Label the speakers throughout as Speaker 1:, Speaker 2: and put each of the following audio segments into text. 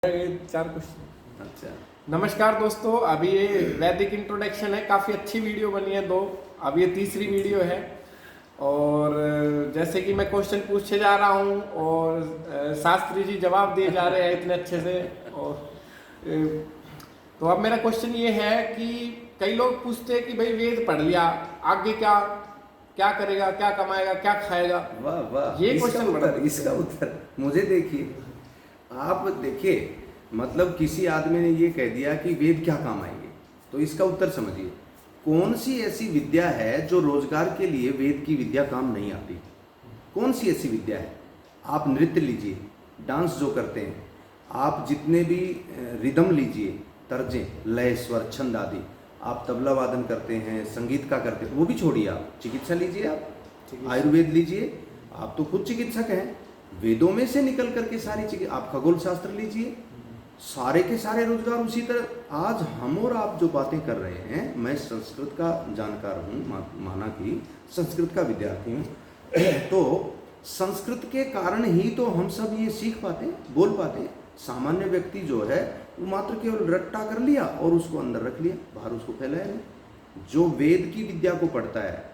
Speaker 1: चार क्वेश्चन।
Speaker 2: अच्छा,
Speaker 1: नमस्कार दोस्तों, अभी ये वैदिक इंट्रोडक्शन है, काफ़ी अच्छी वीडियो बनी है दो। अब ये तीसरी वीडियो है और जैसे कि मैं क्वेश्चन पूछे जा रहा हूँ और शास्त्री जी जवाब दिए जा रहे हैं इतने अच्छे से। और तो अब मेरा क्वेश्चन ये है कि कई लोग पूछते हैं कि भाई वेद पढ़ लिया, आगे क्या क्या करेगा, क्या कमाएगा, क्या खाएगा।
Speaker 2: वाह वाह।
Speaker 1: ये
Speaker 2: इसका
Speaker 1: क्वेश्चन बड़ा
Speaker 2: इसका उत्तर मुझे देखिए, आप देखिए, मतलब किसी आदमी ने ये कह दिया कि वेद क्या काम आएंगे, तो इसका उत्तर समझिए। कौन सी ऐसी विद्या है जो रोजगार के लिए वेद की विद्या काम नहीं आती? कौन सी ऐसी विद्या है? आप नृत्य लीजिए, डांस जो करते हैं, आप जितने भी रिदम लीजिए, तर्जें, लय, स्वर, छंद आदि, आप तबला वादन करते हैं, संगीत का करते हैं, वो भी छोड़िए। आप चिकित्सा लीजिए, आप आयुर्वेद लीजिए, आप तो खुद चिकित्सक हैं। वेदों में से निकल करके सारी आप खगोल शास्त्र लीजिए, सारे के सारे रोजगार उसी तरह। आज हम और आप जो बातें कर रहे हैं, मैं संस्कृत का जानकार हूँ, माना कि संस्कृत का विद्यार्थी हूँ, तो संस्कृत के कारण ही तो हम सब ये सीख पाते, बोल पाते। सामान्य व्यक्ति जो है वो मात्र केवल रट्टा कर लिया और उसको अंदर रख लिया, बाहर उसको फैलाया नहीं। जो वेद की विद्या को पढ़ता है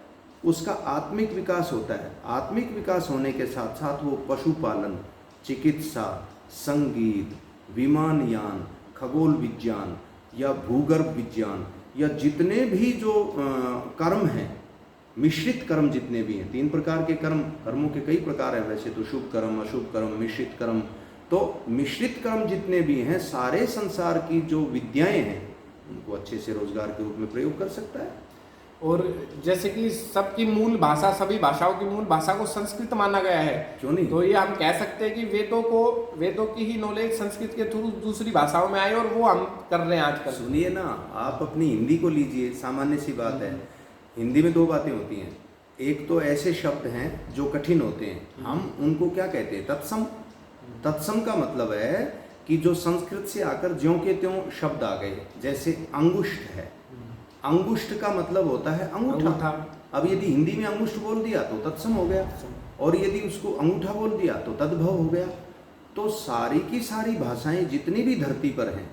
Speaker 2: उसका आत्मिक विकास होता है। आत्मिक विकास होने के साथ साथ वो पशुपालन, चिकित्सा, संगीत, विमानयान, खगोल विज्ञान या भूगर्भ विज्ञान या जितने भी जो कर्म हैं, मिश्रित कर्म जितने भी हैं, 3 प्रकार के कर्मों के कई प्रकार हैं वैसे तो, शुभ कर्म, अशुभ कर्म, मिश्रित कर्म। तो मिश्रित कर्म जितने भी हैं, सारे संसार की जो विद्याएं हैं उनको अच्छे से रोजगार के रूप में प्रयोग कर सकता है।
Speaker 1: और जैसे कि सबकी मूल भाषा, सभी भाषाओं की मूल भाषा को संस्कृत माना गया है,
Speaker 2: क्यों नहीं?
Speaker 1: तो ये हम कह सकते हैं कि वेदों की ही नॉलेज संस्कृत के थ्रू दूसरी भाषाओं में आई और वो हम कर रहे हैं आजकल।
Speaker 2: सुनिए ना, आप अपनी हिंदी को लीजिए, सामान्य सी बात है। हिंदी में 2 बातें होती हैं। एक तो ऐसे शब्द हैं जो कठिन होते हैं, हम उनको क्या कहते हैं? तत्सम। तत्सम का मतलब है कि जो संस्कृत से आकर ज्यों के त्यों शब्द आ गए। जैसे अंगुष्ठ है, अंगुष्ठ का मतलब होता है अंगूठा। अब यदि हिंदी में अंगुष्ठ बोल दिया तो तत्सम हो गया, और यदि उसको अंगूठा बोल दिया तो तद्भव हो गया। तो सारी की सारी भाषाएं जितनी भी धरती पर हैं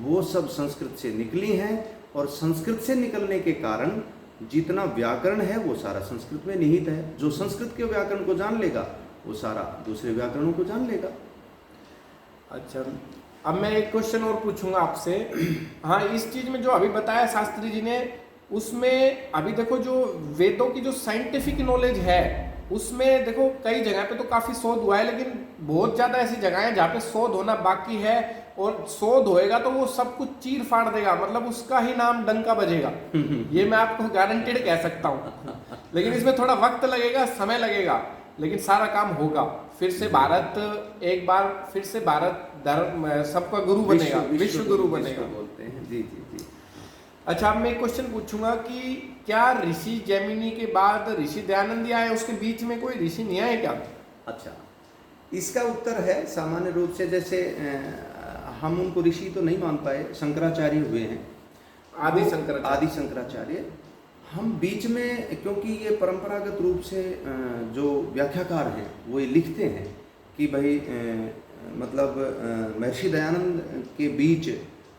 Speaker 2: वो सब संस्कृत से निकली हैं, और संस्कृत से निकलने के कारण जितना व्याकरण है वो सारा संस्कृत में निहित है। जो संस्कृत के व्याकरण को जान लेगा वो सारा दूसरे व्याकरणों को जान लेगा।
Speaker 1: अच्छा, अब मैं एक क्वेश्चन और पूछूंगा आपसे। हाँ, इस चीज में जो अभी बताया शास्त्री जी ने, उसमें अभी देखो जो वेदों की जो साइंटिफिक नॉलेज है उसमें देखो कई जगह पे तो काफी शोध हुआ है, लेकिन बहुत ज्यादा ऐसी जगह है जहाँ पे शोध होना बाकी है, और शोध होएगा तो वो सब कुछ चीर फाड़ देगा, मतलब उसका ही नाम डंका बजेगा। ये मैं आपको गारंटेड कह सकता हूँ। लेकिन इसमें थोड़ा वक्त लगेगा, समय लगेगा, लेकिन सारा काम होगा। फिर से भारत एक बार फिर से भारत धर्म सबका गुरु बनेगा, विश्व गुरु बनेगा
Speaker 2: बोलते हैं। जी जी जी।
Speaker 1: अच्छा, अब मैं एक क्वेश्चन पूछूंगा कि क्या ऋषि जैमिनी के बाद ऋषि दयानंद आए, उसके बीच में कोई ऋषि नहीं आए क्या?
Speaker 2: अच्छा, इसका उत्तर है सामान्य रूप से, जैसे हम उनको ऋषि तो नहीं मान पाए, शंकराचार्य हुए हैं, आदि शंकराचार्य। हम बीच में, क्योंकि ये परंपरागत रूप से जो व्याख्याकार हैं वो ये लिखते हैं कि भाई मतलब महर्षि दयानंद के बीच,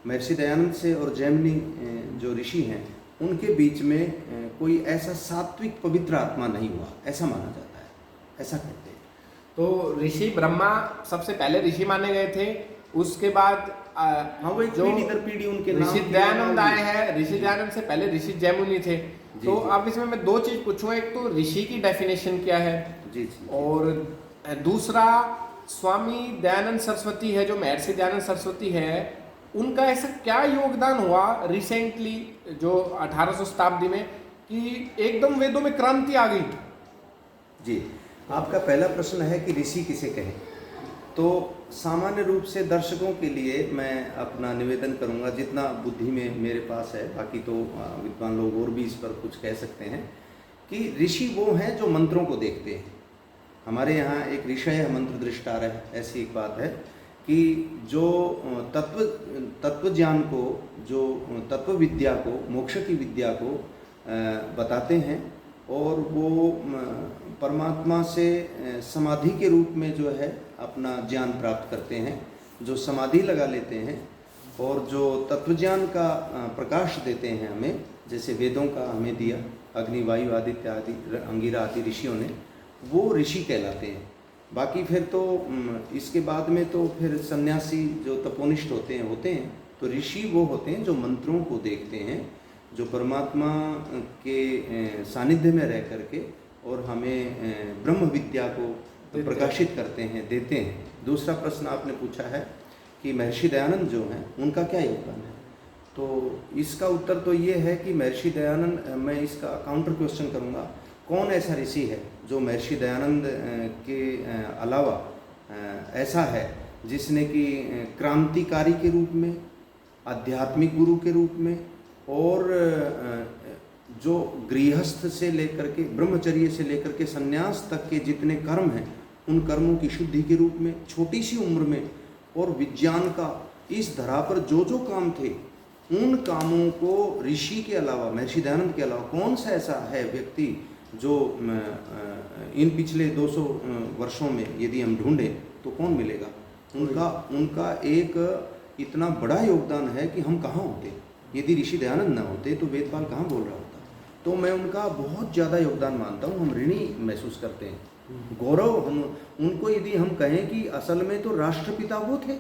Speaker 2: महर्षि दयानंद से और जैमिनी जो ऋषि हैं उनके बीच में कोई ऐसा सात्विक पवित्र आत्मा नहीं हुआ, ऐसा माना जाता है, ऐसा कहते हैं।
Speaker 1: तो ऋषि ब्रह्मा सबसे पहले ऋषि माने गए थे, उसके बाद
Speaker 2: हाँ, वो एक पीढ़ी दर पीढ़ी उनके
Speaker 1: ऋषि दयानंद आए हैं। ऋषि दयानंद से पहले ऋषि जैमिनी थे। तो अब इसमें मैं 2 चीज पूछूंगा, एक तो ऋषि की डेफिनेशन क्या है,
Speaker 2: जी जी,
Speaker 1: और दूसरा स्वामी दयानंद सरस्वती है, जो महर्षि दयानंद सरस्वती है, उनका ऐसा क्या योगदान हुआ रिसेंटली जो 1800 शताब्दी में कि एकदम वेदों में क्रांति आ गई?
Speaker 2: जी, आपका पहला प्रश्न है कि ऋषि किसे कहें, तो सामान्य रूप से दर्शकों के लिए मैं अपना निवेदन करूंगा, जितना बुद्धि में मेरे पास है, बाकी तो विद्वान लोग और भी इस पर कुछ कह सकते हैं, कि ऋषि वो हैं जो मंत्रों को देखते हैं। हमारे यहाँ एक ऋषय है, मंत्र दृष्टार है, ऐसी एक बात है कि जो तत्व ज्ञान को, जो तत्व विद्या को, मोक्ष की विद्या को बताते हैं, और वो परमात्मा से समाधि के रूप में जो है अपना ज्ञान प्राप्त करते हैं। जो समाधि लगा लेते हैं और जो तत्वज्ञान का प्रकाश देते हैं हमें, जैसे वेदों का हमें दिया, अग्नि वायु आदित्य आदि अंगिरा आदि ऋषियों ने, वो ऋषि कहलाते हैं। बाकी फिर तो इसके बाद में तो फिर सन्यासी जो तपोनिष्ठ होते हैं। तो ऋषि वो होते हैं जो मंत्रों को देखते हैं, जो परमात्मा के सानिध्य में रह करके और हमें ब्रह्म विद्या को प्रकाशित करते हैं, देते हैं। दूसरा प्रश्न आपने पूछा है कि महर्षि दयानंद जो हैं उनका क्या योगदान है, तो इसका उत्तर तो ये है कि महर्षि दयानंद, मैं इसका काउंटर क्वेश्चन करूँगा, कौन ऐसा ऋषि है जो महर्षि दयानंद के अलावा ऐसा है जिसने कि क्रांतिकारी के रूप में, आध्यात्मिक गुरु के रूप में और जो गृहस्थ से लेकर के, ब्रह्मचर्य से लेकर के सन्यास तक के जितने कर्म हैं उन कर्मों की शुद्धि के रूप में छोटी सी उम्र में और विज्ञान का इस धरा पर जो जो काम थे उन कामों को ऋषि के अलावा, महर्षि दयानंद के अलावा कौन सा ऐसा है व्यक्ति जो इन पिछले 200 वर्षों में यदि हम ढूंढें तो कौन मिलेगा? उनका एक इतना बड़ा योगदान है कि हम कहाँ होते यदि ऋषि दयानंद ना होते, तो वेदपाल कहाँ बोल रहा होता। तो मैं उनका बहुत ज़्यादा योगदान मानता हूँ, हम ऋणी महसूस करते हैं, गौरव हम उनको, यदि हम कहें कि असल में तो राष्ट्रपिता वो थे,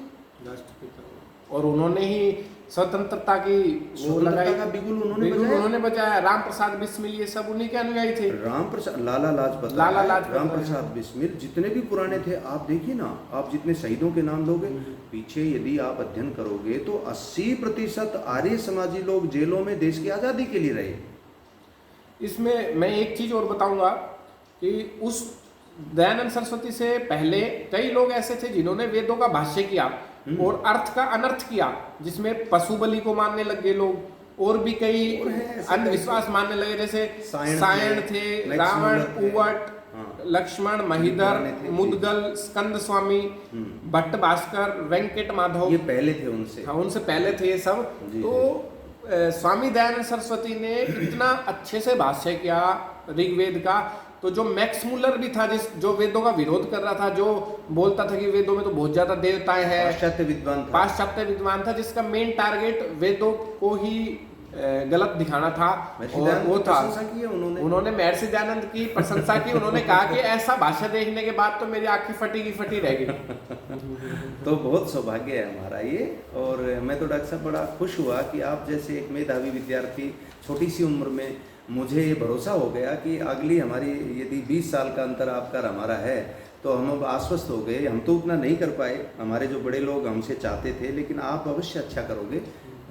Speaker 1: राष्ट्रपिता, और उन्होंने ही स्वतंत्रता की वो लगाई
Speaker 2: का बिगुल
Speaker 1: उन्होंने बजाया। राम प्रसाद बिस्मिल ये सब उन्हीं के अनुयायी थे।
Speaker 2: राम प्रसाद, लाला लाजपत राम प्रसाद बिस्मिल, जितने भी पुराने थे आप देखिए ना, आप जितने शहीदों के नाम लोगे पीछे यदि आप अध्ययन करोगे तो 80% आर्य समाजी लोग जेलों में देश की आज़ादी के लिए रहे।
Speaker 1: इसमें मैं एक चीज और बताऊंगा कि उस दयानंद सरस्वती से पहले कई लोग ऐसे थे जिन्होंने वेदों का भाष्य किया और अर्थ का अनर्थ किया, जिसमें पशु बलि को मानने लगे लोग और भी कई अंधविश्वास मानने लगे, जैसे सायण थे, रावण, उवट, लक्ष्मण, महिधर, मुदगल, स्कंद स्वामी, भट्ट भास्कर, वेंकट माधव,
Speaker 2: ये पहले थे उनसे,
Speaker 1: उनसे पहले थे ये सब। तो स्वामी दयानंद सरस्वती ने इतना अच्छे से भाष्य किया ऋग्वेद का, तो जो मैक्स मुलर भी था, जो वेदों का विरोध कर रहा था, जो बोलता था कि वेदों में तो बहुत ज्यादा देवताएं हैं, पाश्चात्य विद्वान था, जिसका मेन टारगेट वेदों को ही गलत दिखाना था, और वो था उन्होंने महर्षि दयानंद की प्रशंसा की। उन्होंने कहा कि ऐसा भाष्य देखने के बाद तो मेरी आंखें फटी की फटी रह गई।
Speaker 2: तो बहुत सौभाग्य है हमारा ये, और मैं तो डॉक्टर साहब बड़ा खुश हुआ कि आप जैसे एक मेधावी विद्यार्थी छोटी सी उम्र में, मुझे ये भरोसा हो गया कि अगली हमारी यदि 20 साल का अंतर आपका हमारा है तो हम अब आश्वस्त हो गए। हम तो उतना नहीं कर पाए, हमारे जो बड़े लोग हमसे चाहते थे, लेकिन आप अवश्य अच्छा करोगे।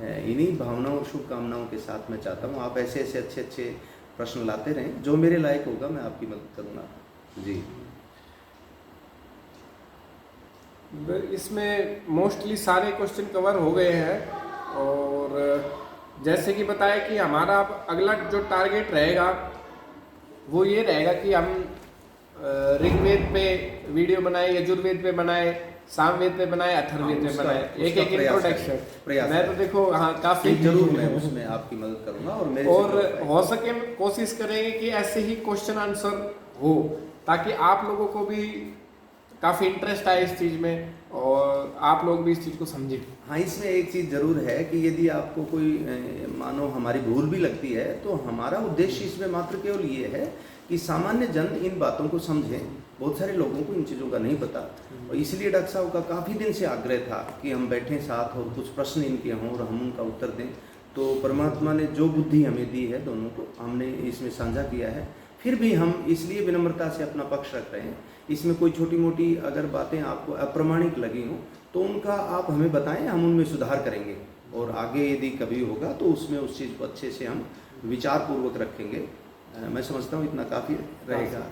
Speaker 2: इन्हीं भावनाओं, शुभकामनाओं के साथ मैं चाहता हूँ आप ऐसे ऐसे अच्छे अच्छे प्रश्न लाते रहें, जो मेरे लायक होगा मैं आपकी मदद करूँगा जी।
Speaker 1: इसमें मोस्टली सारे क्वेश्चन कवर हो गए हैं, और जैसे कि बताया कि हमारा अगला जो टारगेट रहेगा वो ये रहेगा कि हम ऋग्वेद पे वीडियो बनाए, यजुर्वेद पे बनाए, सामवेद पे बनाए, अथर्ववेद पे बनाए, एक एक इंट्रोडक्शन। मैं तो देखो हाँ काफी
Speaker 2: जरूर मैं उसमें आपकी मदद करूंगा,
Speaker 1: और हो सके कोशिश करेंगे कि ऐसे ही क्वेश्चन आंसर हो, ताकि आप लोगों को भी काफ़ी इंटरेस्ट आए इस चीज़ में और आप लोग भी इस चीज़ को समझें।
Speaker 2: हाँ, इसमें एक चीज़ ज़रूर है कि यदि आपको कोई मानो हमारी भूल भी लगती है तो हमारा उद्देश्य इसमें मात्र केवल ये है कि सामान्य जन इन बातों को समझें। बहुत सारे लोगों को इन चीज़ों का नहीं पता, और इसलिए डॉक्टर साहब का काफ़ी दिन से आग्रह था कि हम बैठें साथ और कुछ प्रश्न इनके हों और हम उनका उत्तर दें। तो परमात्मा ने जो बुद्धि हमें दी है दोनों को, हमने इसमें साझा किया है। फिर भी हम इसलिए विनम्रता से अपना पक्ष रख रहे हैं। इसमें कोई छोटी मोटी अगर बातें आपको अप्रामाणिक लगी हों तो उनका आप हमें बताएं, हम उनमें सुधार करेंगे, और आगे यदि कभी होगा तो उसमें उस चीज़ को अच्छे से हम विचारपूर्वक रखेंगे। मैं समझता हूँ इतना काफ़ी रहेगा।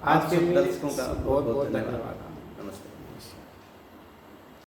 Speaker 2: आज के दर्शकों का बहुत बहुत धन्यवाद। नमस्ते।